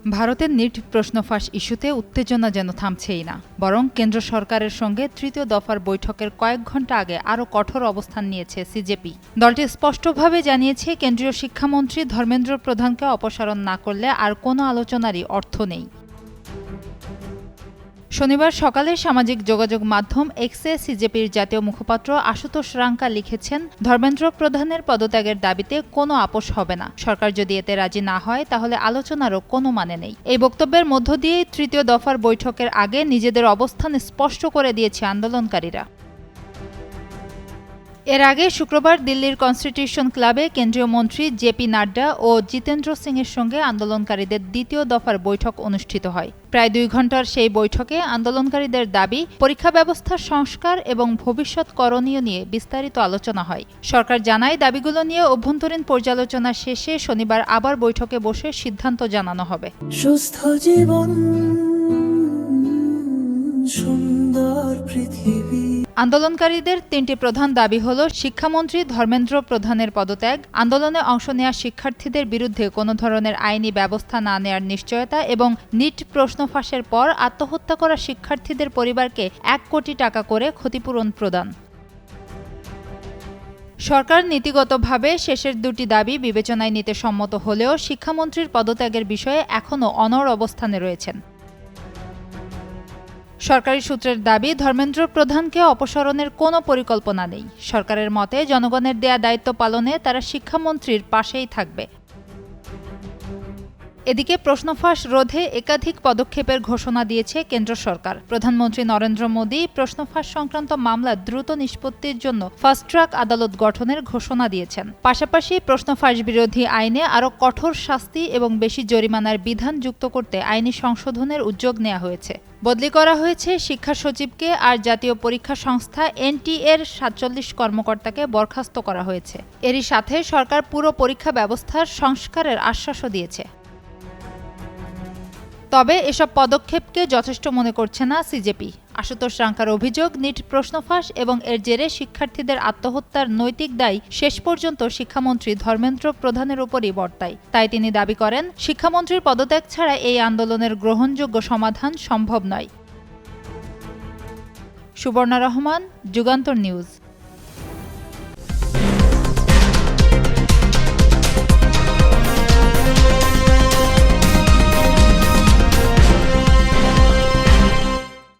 ভারতের নিট প্রশ্ন ফাঁস ইস্যুতে উত্তেজনা যেন থামছেই না, বরং কেন্দ্র সরকারের সঙ্গে তৃতীয় দফার বৈঠকের কয়েক ঘণ্টা আগে আরও কঠোর অবস্থান নিয়েছে সিজেপি। দলটি স্পষ্টভাবে জানিয়েছে, কেন্দ্রীয় শিক্ষামন্ত্রী ধর্মেন্দ্র প্রধানকে অপসারণ না করলে আর কোনো আলোচনারই অর্থ নেই। শনিবার সকালে সামাজিক যোগাযোগ মাধ্যম এক্সে সিজেপির জাতীয় মুখপাত্র আশুতোষ রাঙ্কা লিখেছেন, ধর্মেন্দ্র প্রধানের পদত্যাগের দাবিতে কোনো আপোষ হবে না। সরকার যদি এতে রাজি না হয় তাহলে আলোচনারও কোনো মানে নেই। এই বক্তব্যের মধ্য দিয়েই তৃতীয় দফার বৈঠকের আগে নিজেদের অবস্থান স্পষ্ট করে দিয়েছে আন্দোলনকারীরা। এর আগে শুক্রবার দিল্লির কনস্টিটিউশন ক্লাবে কেন্দ্রীয় মন্ত্রী জেপি নাড্ডা ও জিতেন্দ্র সিংয়ের সঙ্গে আন্দোলনকারীদের দ্বিতীয় দফার বৈঠক অনুষ্ঠিত হয়। প্রায় 2 ঘণ্টার সেই বৈঠকে আন্দোলনকারীদের দাবি, পরীক্ষা ব্যবস্থার সংস্কার এবং ভবিষ্যৎ করণীয় নিয়ে বিস্তারিত আলোচনা হয়। সরকার জানায়, দাবিগুলো নিয়ে অভ্যন্তরীণ পর্যালোচনা শেষে শনিবার আবার বৈঠকে বসে সিদ্ধান্ত জানানো হবে। সুস্থ জীবন, সুন্দর পৃথিবী। আন্দোলনকারীদের 3টি প্রধান দাবি হল শিক্ষামন্ত্রী ধর্মেন্দ্র প্রধানের পদত্যাগ, আন্দোলনে অংশ নেওয়া শিক্ষার্থীদের বিরুদ্ধে কোনো ধরনের আইনি ব্যবস্থা না নেওয়ার নিশ্চয়তা এবং নিট প্রশ্ন ফাঁসের পর আত্মহত্যা করা শিক্ষার্থীদের পরিবারকে 1 কোটি টাকা করে ক্ষতিপূরণ প্রদান। সরকার নীতিগতভাবে শেষের 2টি দাবি বিবেচনায় নিতে সম্মত হলেও শিক্ষামন্ত্রীর পদত্যাগের বিষয়ে এখনও অনড় অবস্থানে রয়েছেন। সরকারি সূত্রের দাবি, ধর্মেন্দ্র প্রধানকে অপসারণের কোনো পরিকল্পনা নেই। সরকারের মতে, জনগণের দেয়া দায়িত্ব পালনে তারা শিক্ষামন্ত্রীর পাশেই থাকবে। এদিকে প্রশ্নফাঁস রোধে একাধিক পদক্ষেপের ঘোষণা দিয়েছে কেন্দ্র সরকার। প্রধানমন্ত্রী নরেন্দ্র মোদী প্রশ্নফাঁস সংক্রান্ত মামলা দ্রুত নিষ্পত্তির জন্য ফাস্ট ট্র্যাক আদালত গঠনের ঘোষণা দিয়েছেন। পাশাপাশি প্রশ্নফাঁস বিরোধী আইনে আরও কঠোর শাস্তি এবং বেশি জরিমানার বিধান যুক্ত করতে আইনি সংশোধনের উদ্যোগ নেওয়া হয়েছে। বদলি করা হয়েছে শিক্ষা সচিবকে, আর জাতীয় পরীক্ষা সংস্থা এনটিএর 47 কর্মকর্তাকে বরখাস্ত করা হয়েছে। এরই সাথে সরকার পুরো পরীক্ষা ব্যবস্থার সংস্কারের আশ্বাসও দিয়েছে। তবে এসব পদক্ষেপকে যথেষ্ট মনে করছে না সিজেপি। আশুতোষ রাঙ্কার অভিযোগ, নিট প্রশ্নফাঁস এবং এর জেরে শিক্ষার্থীদের আত্মহত্যার নৈতিক দায় শেষ পর্যন্ত শিক্ষামন্ত্রী ধর্মেন্দ্র প্রধানের উপরই বর্তায়। তাই তিনি দাবি করেন, শিক্ষামন্ত্রীর পদত্যাগ ছাড়া এই আন্দোলনের গ্রহণযোগ্য সমাধান সম্ভব নয়। সুবর্ণা রহমান, যুগান্তর নিউজ।